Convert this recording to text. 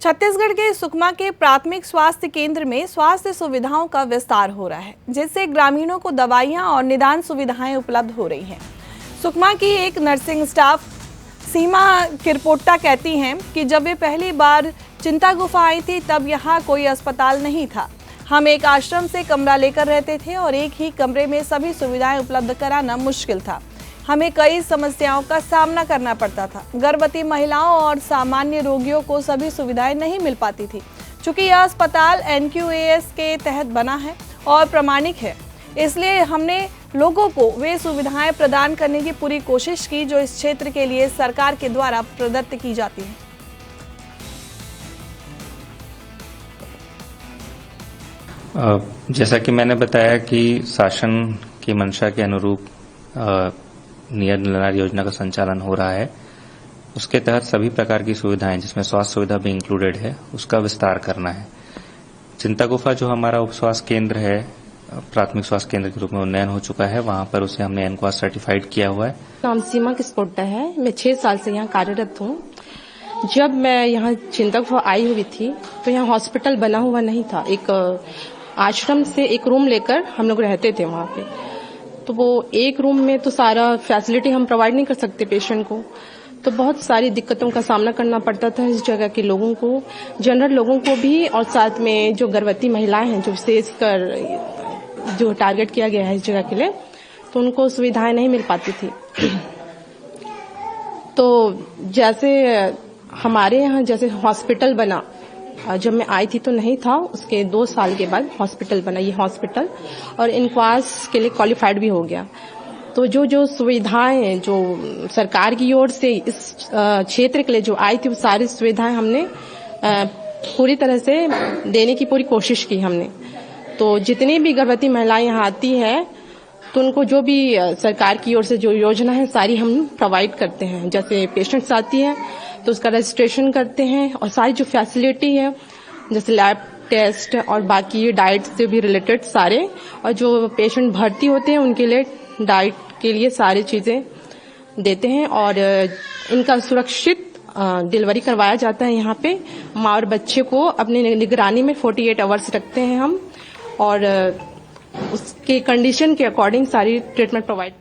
छत्तीसगढ़ के सुकमा के प्राथमिक स्वास्थ्य केंद्र में स्वास्थ्य सुविधाओं का विस्तार हो रहा है, जिससे ग्रामीणों को दवाइयां और निदान सुविधाएं उपलब्ध हो रही हैं। सुकमा की एक नर्सिंग स्टाफ सीमा किरपोट्टा कहती हैं कि जब वे पहली बार चिंता गुफा आई थी तब यहाँ कोई अस्पताल नहीं था। हम एक आश्रम से कमरा लेकर रहते थे और एक ही कमरे में सभी सुविधाएं उपलब्ध कराना मुश्किल था। हमें कई समस्याओं का सामना करना पड़ता था। गर्भवती महिलाओं और सामान्य रोगियों को सभी सुविधाएं नहीं मिल पाती थी। चूंकि यह अस्पताल NQAS के तहत बना है और प्रमाणिक है, इसलिए हमने लोगों को वे सुविधाएं प्रदान करने की पूरी कोशिश की जो इस क्षेत्र के लिए सरकार के द्वारा प्रदत्त की जाती है। जैसा कि मैंने बताया कि शासन की मंशा के अनुरूप नियर नलनार योजना का संचालन हो रहा है। उसके तहत सभी प्रकार की सुविधाएं, जिसमें स्वास्थ्य सुविधा भी इंक्लूडेड है, उसका विस्तार करना है। चिंता गुफा जो हमारा उप स्वास्थ्य केंद्र है, प्राथमिक स्वास्थ्य केंद्र के रूप में उन्नयन हो चुका है, वहां पर उसे हमने NQAS सर्टिफाइड किया हुआ है। नाम सीमा किरपोट्टा है। मैं 6 साल से यहाँ कार्यरत हूँ। जब मैं यहाँ चिंता गुफा आई हुई थी तो यहाँ हॉस्पिटल बना हुआ नहीं था। एक आश्रम से एक रूम लेकर हम लोग रहते थे वहाँ पे। तो वो एक रूम में तो सारा फैसिलिटी हम प्रोवाइड नहीं कर सकते पेशेंट को, तो बहुत सारी दिक्कतों का सामना करना पड़ता था इस जगह के लोगों को, जनरल लोगों को भी, और साथ में जो गर्भवती महिलाएं हैं जो विशेषकर जो टारगेट किया गया है इस जगह के लिए, तो उनको सुविधाएं नहीं मिल पाती थी। तो जैसे हमारे यहाँ जैसे हॉस्पिटल बना, जब मैं आई थी तो नहीं था, उसके 2 साल के बाद हॉस्पिटल बना ये हॉस्पिटल, और NQAS के लिए क्वालिफाइड भी हो गया। तो जो सुविधाएं जो सरकार की ओर से इस क्षेत्र के लिए जो आई थी, वो सारी सुविधाएं हमने पूरी तरह से देने की पूरी कोशिश की हमने। तो जितनी भी गर्भवती महिलाएं यहाँ आती हैं तो उनको जो भी सरकार की ओर से जो योजना है सारी हम प्रोवाइड करते हैं। जैसे पेशेंट्स आती है तो उसका रजिस्ट्रेशन करते हैं, और सारी जो फैसिलिटी है जैसे लैब टेस्ट और बाकी डाइट से भी रिलेटेड सारे, और जो पेशेंट भर्ती होते हैं उनके लिए डाइट के लिए सारी चीजें देते हैं, और इनका सुरक्षित डिलीवरी करवाया जाता है। यहाँ पे माँ और बच्चे को अपनी निगरानी में 48 आवर्स रखते हैं हम, और उसके कंडीशन के अकॉर्डिंग सारी ट्रीटमेंट प्रोवाइड